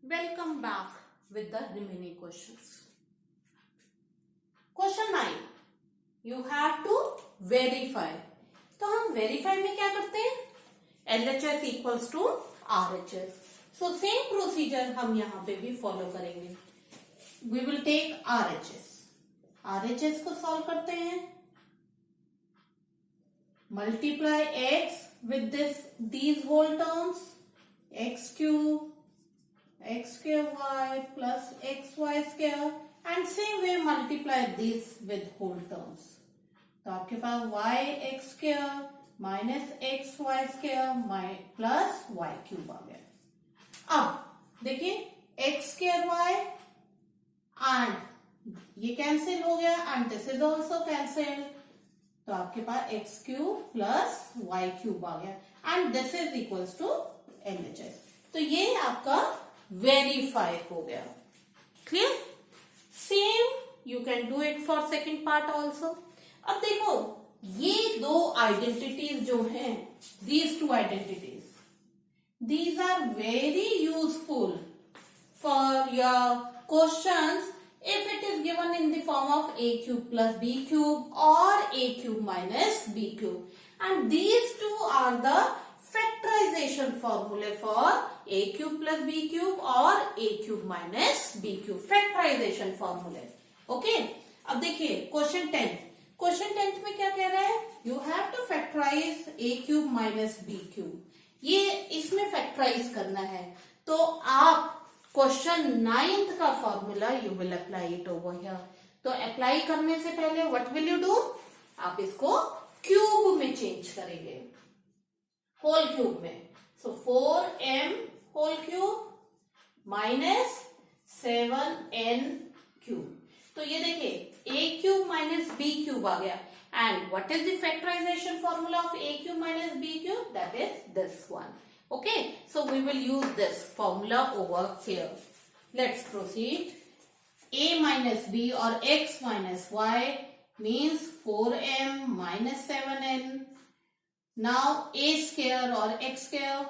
Welcome back with the remaining questions. Question 9. You have to verify. तो हम verify में क्या करते हैं? LHS equals to RHS. So same procedure हम यहाँ पे भी follow करेंगे. We will take RHS. RHS को solve करते हैं. Multiply x with these whole terms. X cube, x square y plus xy square and same way multiply this with whole terms. तो आपके पास y x square minus x y square plus y cube आ गया. अब देखिए x square y and ये cancel हो गया and this is also cancelled. तो आपके पास x cube plus y cube आ गया and this is equals to LHS. तो ये आपका वेरीफाई हो गया. Clear? Same you can do it for second part also. अब देखो ये दो आइडेंटिटीज जो हैं, these two identities, these are very useful for your questions if it is given in the form of a cube plus b cube or a cube minus b cube, and these two are the factorization formula for a cube plus b cube or a cube minus b cube. Factorization formula. Okay. अब देखिए question 10. Question 10 में क्या कह रहा है? You have to factorize a cube minus b cube. ये इसमें factorise करना है. तो आप क्वेश्चन 9th का formula you will apply it over here. तो अप्लाई करने से पहले व्हाट विल यू डू? आप इसको क्यूब में चेंज करेंगे, होल क्यूब में. So 4m whole cube minus 7n cube. तो ये देखिए a cube minus b cube आ गया. And what is the factorization formula of a cube minus b cube? That is this one. Okay, so we will use this formula over here. Let's proceed. A minus b or x minus y means 4m minus 7n. Now a square or x square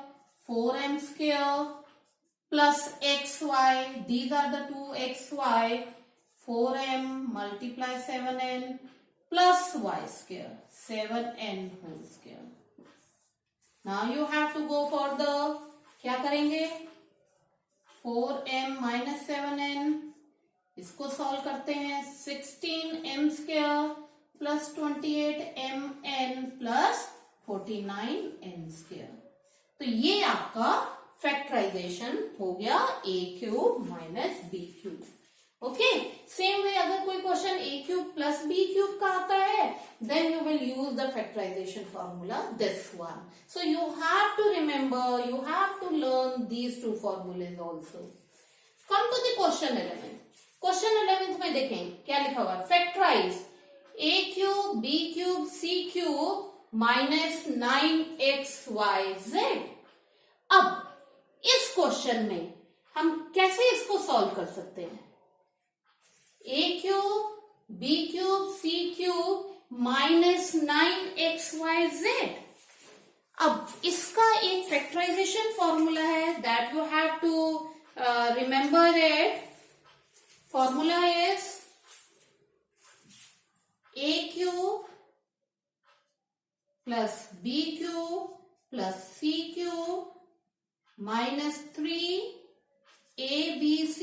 4m square plus xy. These are the two xy. 4m multiply 7n plus y square 7n whole square. Now you have to go for the, क्या करेंगे? 4m minus 7n, इसको solve करते हैं. 16m square plus 28mn plus 49n square. तो ये आपका factorisation हो गया a cube minus b cube. Okay. Same way अगर कोई question a cube plus b cube का आता है, then you will use the factorization formula, this one. So you have to remember, you have to learn these two formulas also. Come to the question 11. Question 11 में देखें क्या लिखा हुआ है? Factorize a cube b cube c cube minus 9xyz. अब इस question में हम कैसे इसको सॉल्व कर सकते हैं? a cube b cube c cube minus 9xyz. अब इसका एक फैक्टराइजेशन फॉर्मूला है, that you have to remember it. Formula is a cube plus b cube plus c cube minus 3abc.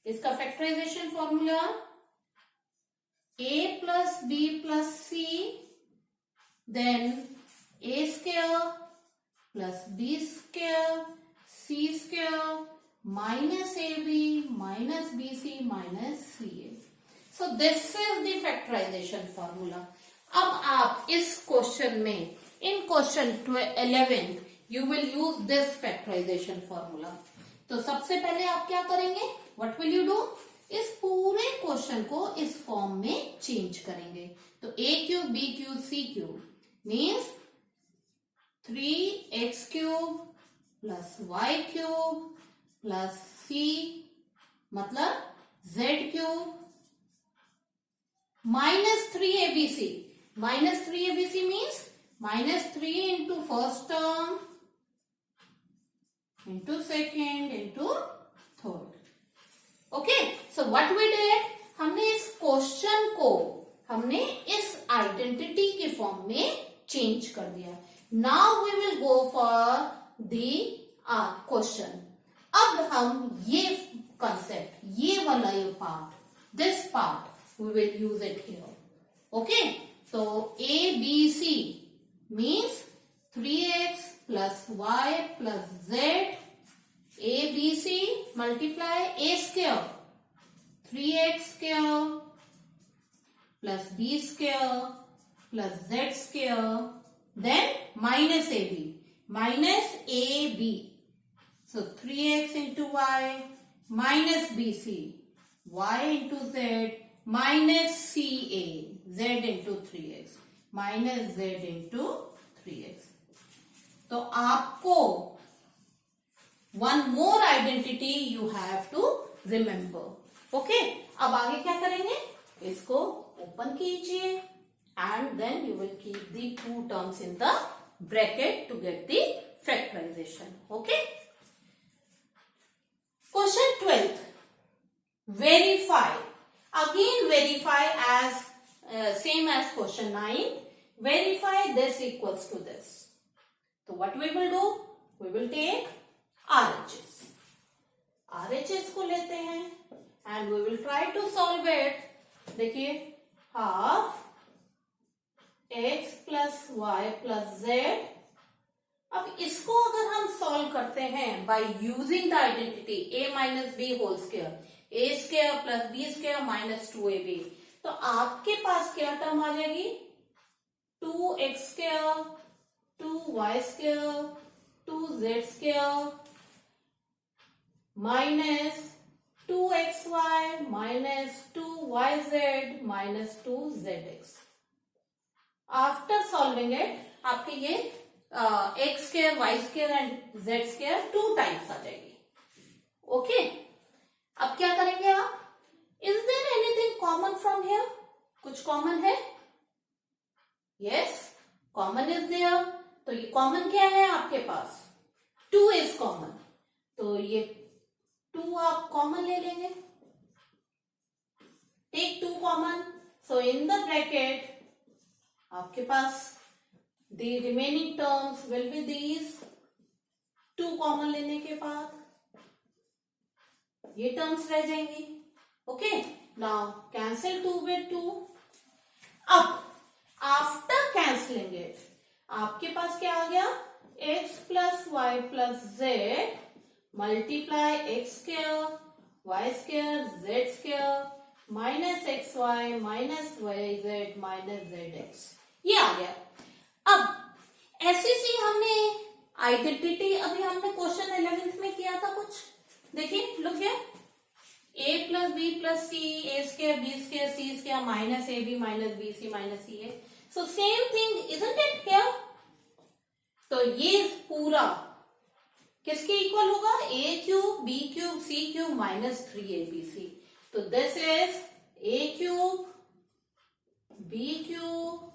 इसका factorization formula a plus b plus c, then a square plus b square c square minus ab minus bc minus ca. So this is the factorization formula. अब आप इस question में, in question 11 you will use this factorization formula. तो सबसे पहले आप क्या करेंगे? What will you do? इस पूरे क्वेश्चन को इस फॉर्म में चेंज करेंगे. तो a cube b cube c cube means 3x cube plus y cube plus c मतलब z cube minus 3abc. Minus 3abc means minus 3 into first term into second into third. Okay, so what we did, हमने इस question को हमने इस identity के form में change कर दिया. Now we will go for the question. अब हम ये कंसेप्ट, ये वाला ये part, this part we will use it here. Okay, so ABC means 3x plus y plus z. ABC multiply a square, 3x square plus b square plus z square, then minus AB. So 3x into y minus BC, y into z minus CA, z into 3x minus z into 3x. तो आपको one more identity you have to remember. Okay, अब आगे क्या करेंगे, इसको open कीजिए and then you will keep the two terms in the bracket to get the factorization. Okay, question 12, verify. Again verify as same as question 9. Verify this equals to this. So what we will do? We will take RHS. RHS को लेते हैं and we will try to solve it. देखिए, half x plus y plus z. अब इसको अगर हम solve करते हैं by using the identity a minus b whole square, a square plus b square minus 2ab, तो आपके पास क्या टर्म आ जाएगी, 2x square 2y square 2z square minus 2xy minus 2yz minus 2zx. After solving it आपके ये x square y square एंड z square 2 times आ जाएगी. Okay, अब क्या करेंगे आप, is there anything common from here, कुछ कॉमन है, यस, कॉमन इज देयर. तो ये कॉमन क्या है आपके पास, 2 इज कॉमन, तो ये 2 आप कॉमन ले लेंगे. Take 2 common, so in the bracket आपके पास the remaining terms will be these. 2 common लेने के बाद ये टर्म्स रह जाएंगी. Okay, now cancel 2 with 2. अब आफ्टर कैंसलिंग इट आपके पास क्या आ गया, x plus Y plus Z multiply X square Y square Z square minus X Y minus Y Z minus Z X, ये आ गया. अब ऐसी सी हमने आइडेंटिटी अभी हमने क्वेश्चन 11th में किया था कुछ. देखिए, look here, a plus B plus C, A square B square C square minus A B minus B C minus C A. So same thing isn't it here. तो ये पूरा किसके इक्वल होगा, A cube B cube C cube minus 3abc. तो this is A cube B cube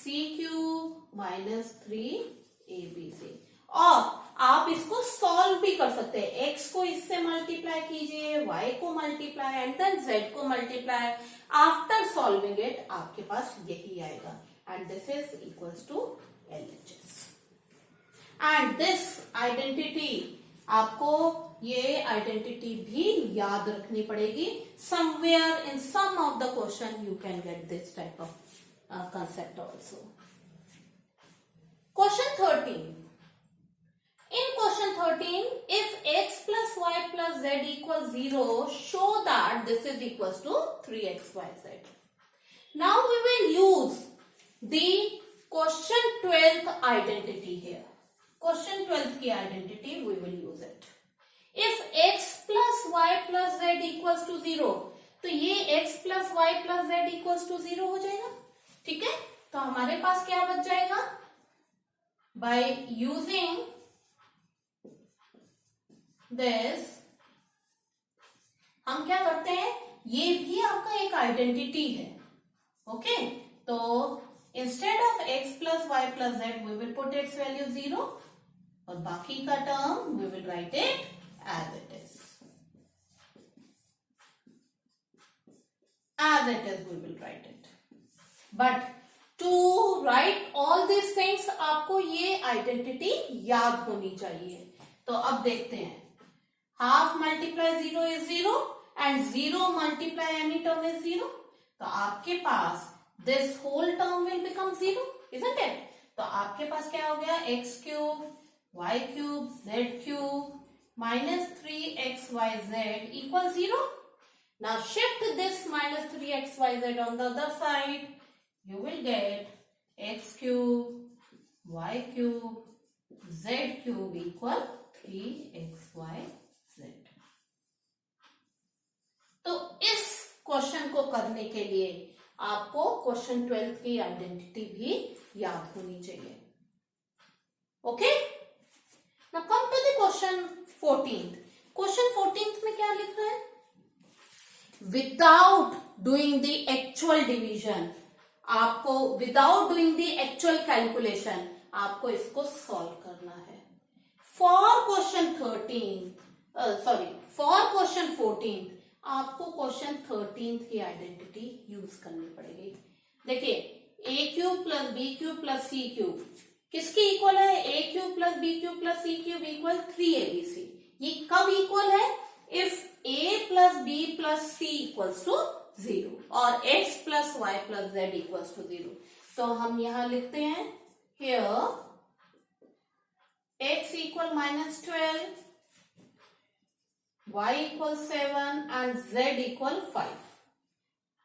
C cube minus 3abc. और आप इसको solve भी कर सकते हैं, x को इससे मल्टीप्लाई कीजिए, y को मल्टीप्लाई एंड देन z को मल्टीप्लाई. आफ्टर सॉल्विंग इट आपके पास यही आएगा and this is equals to LHS. And this identity, आपको ये आइडेंटिटी भी याद रखनी पड़ेगी. Somewhere in some of the question you can get this type of concept also. Question 13. In question 13, if x plus y plus z equals 0, show that this is equals to 3xyz. Now we will use the question 12th identity here. Question 12th की identity we will use it. If x plus y plus z equals to 0, तो ये x plus y plus z equals to 0 हो जाएगा. ठीक है, तो हमारे पास क्या बच जाएगा, by using दिस हम क्या करते हैं, ये भी आपका एक आइडेंटिटी है. ओके, तो instead of x plus Y plus Z we will put its value 0 और बाकी का term we will write it as it is, we will write it. But to write all these things आपको ये identity याद होनी चाहिए. तो अब देखते हैं. Half multiply 0 is 0 and 0 multiply any term is 0. तो आपके पास this whole term will become 0, isn't it? तो आपके पास क्या हो गया? x cube, y cube, z cube minus 3xyz equals 0. Now shift this minus 3xyz on the other side. You will get x cube, y cube, z cube equal 3xyz. तो इस question को करने के लिए आपको क्वेश्चन 12 की identity भी याद होनी चाहिए. Okay, now come to the question 14. Question 14 में क्या लिख रहा है? Without doing the actual division, आपको without doing the actual calculation आपको इसको सॉल्व करना है. फॉर क्वेश्चन 14 आपको क्वेश्चन 13 की आइडेंटिटी यूज करनी पड़ेगी. देखिए, a cube plus b cube plus c cube किसकी इक्वल है? A cube plus b cube plus c cube equal 3abc. ये कब इक्वल है? If a plus b plus c equals to 0 और x plus y plus z equals to 0. तो हम यहां लिखते हैं here x equal -12, y equal 7 and z equal 5.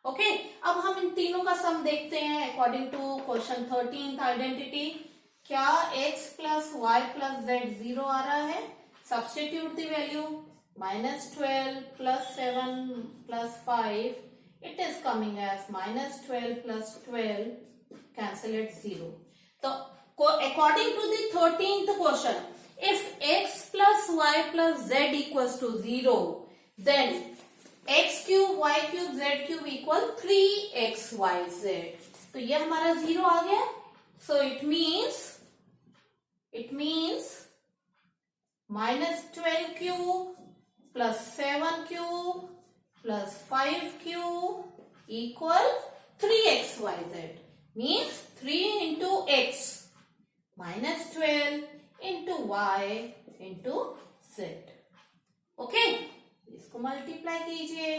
Okay, अब हम इन तीनों का सम देखते हैं अकॉर्डिंग टू क्वेश्चन 13 आइडेंटिटी. क्या x plus y plus z 0 आ रहा है? Substitute the value. -12 plus 7 plus 5, it is coming as -12 plus 12, cancel it 0. So according to the 13th question, if x plus y plus z equals to 0, then x cube y cube z cube equal 3xyz. तो ये हमारा 0 आ गया. So it means -12 cube plus 7 cube plus 5 cube equal 3xyz. Means 3 into x minus 12 into y into z. Okay, इसको multiply कीजिए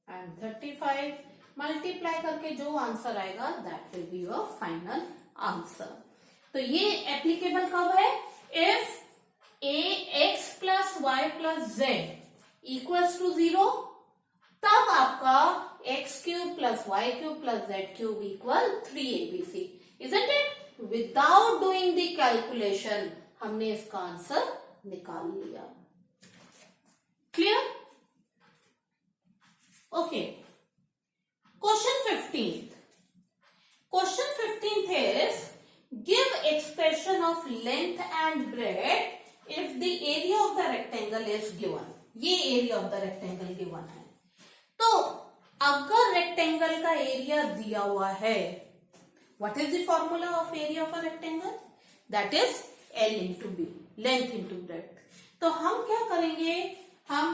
and 35 multiply करके जो answer आएगा that will be your final answer. तो ये एप्लीकेबल कब है? If ax plus y plus z equals to 0, तब आपका x cube plus y cube plus z cube equal 3abc. Isn't it? Without doing the calculation हमने इसका answer निकाल लिया. Clear? Okay. Question 15. Question 15 is give expression of length and breadth if the area of the rectangle is given. ये area of the rectangle given है. तो अगर rectangle का area दिया हुआ है, what is the formula of area of a rectangle? That is L into B, length into breadth. तो हम क्या करेंगे? हम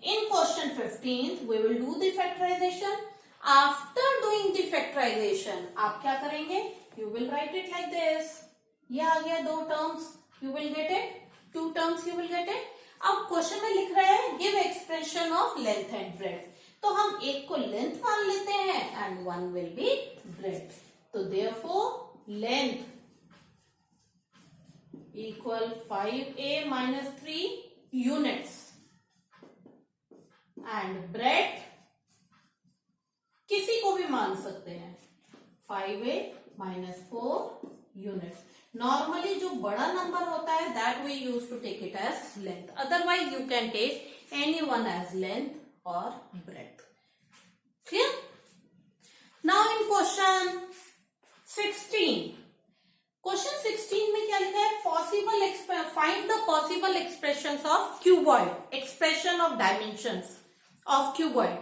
in question 15 we will do the factorization. After doing the factorization आप क्या करेंगे? You will write it like this. ये आ गया 2 terms, you will get it. 2 terms you will get it. अब क्वेश्चन में लिख रहा है give expression of length and breadth. तो हम एक को लेंथ मान लेते हैं एंड 1 विल बी ब्रेड्थ. तो therefore length equal 5a minus 3 units and breadth किसी को भी मान सकते हैं 5a minus 4 units. नॉर्मली जो बड़ा नंबर होता है that we use to take it as length. Otherwise you can take any one as length और breadth. Clear? Now in question 16. Question 16 में क्या लिखा है? Possible find the possible expressions of cuboid. Expression of dimensions of cuboid.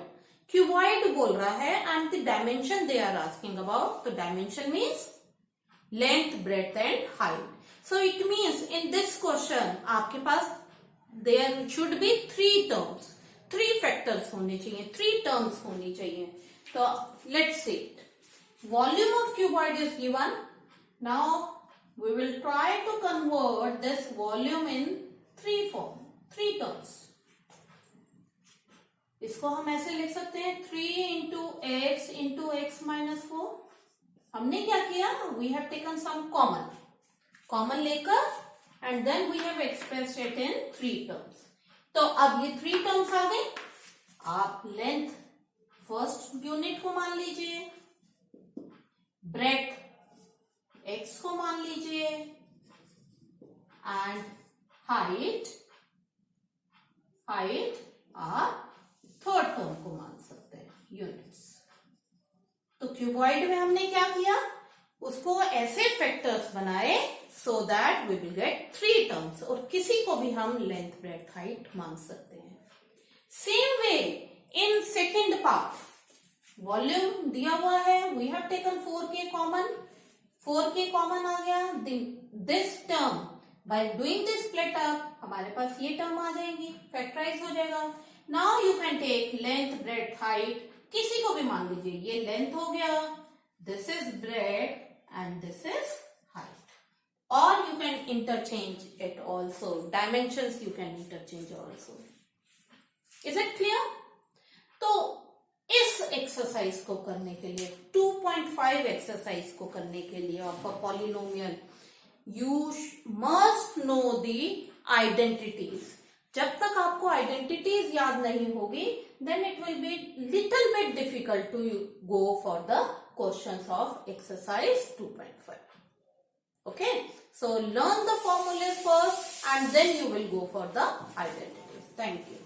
Cuboid बोल रहा है and the dimension they are asking about. तो dimension means length, breadth and height. So it means in this question आपके पास there should be 3 terms, 3 factors होने चाहिए, 3 terms होनी चाहिए. तो let's see it. Volume of cuboid is given. Now we will try to convert this volume in 3 terms. इसको हम ऐसे लिख सकते हैं 3 into x minus 4. हमने क्या किया? We have taken some common लेकर and then we have expressed it in 3 terms. तो अब ये 3 terms आ गए. आप लेंथ फर्स्ट यूनिट को मान लीजिए, ब्रेथ x को मान लीजिए एंड हाइट आप थर्ड टर्म को मान सकते हैं यूनिट्स. तो क्यूबॉइड में हमने क्या किया? उसको ऐसे फैक्टर्स बनाए so that we will get 3 terms और किसी को भी हम लेंथ ब्रेथ हाइट मान सकते हैं. Same way in second part volume दिया हुआ है, we have taken 4k common आ गया. This term by doing this split up हमारे पास ये टर्म आ जाएंगी, फैक्टराइज हो जाएगा. Now you can take length breadth height, किसी को भी मान लीजिए. ये लेंथ हो गया, this is breadth and this is height. और you can interchange it also, dimensions you can interchange also. Is it clear? तो इस एक्सरसाइज को करने के लिए 2.5 एक्सरसाइज को करने के लिए of a polynomial you must know the identities. जब तक आपको आइडेंटिटीज याद नहीं होगी then it will be little bit difficult to go for the questions of exercise 2.5. okay, so learn the formulas first and then you will go for the identities. Thank you.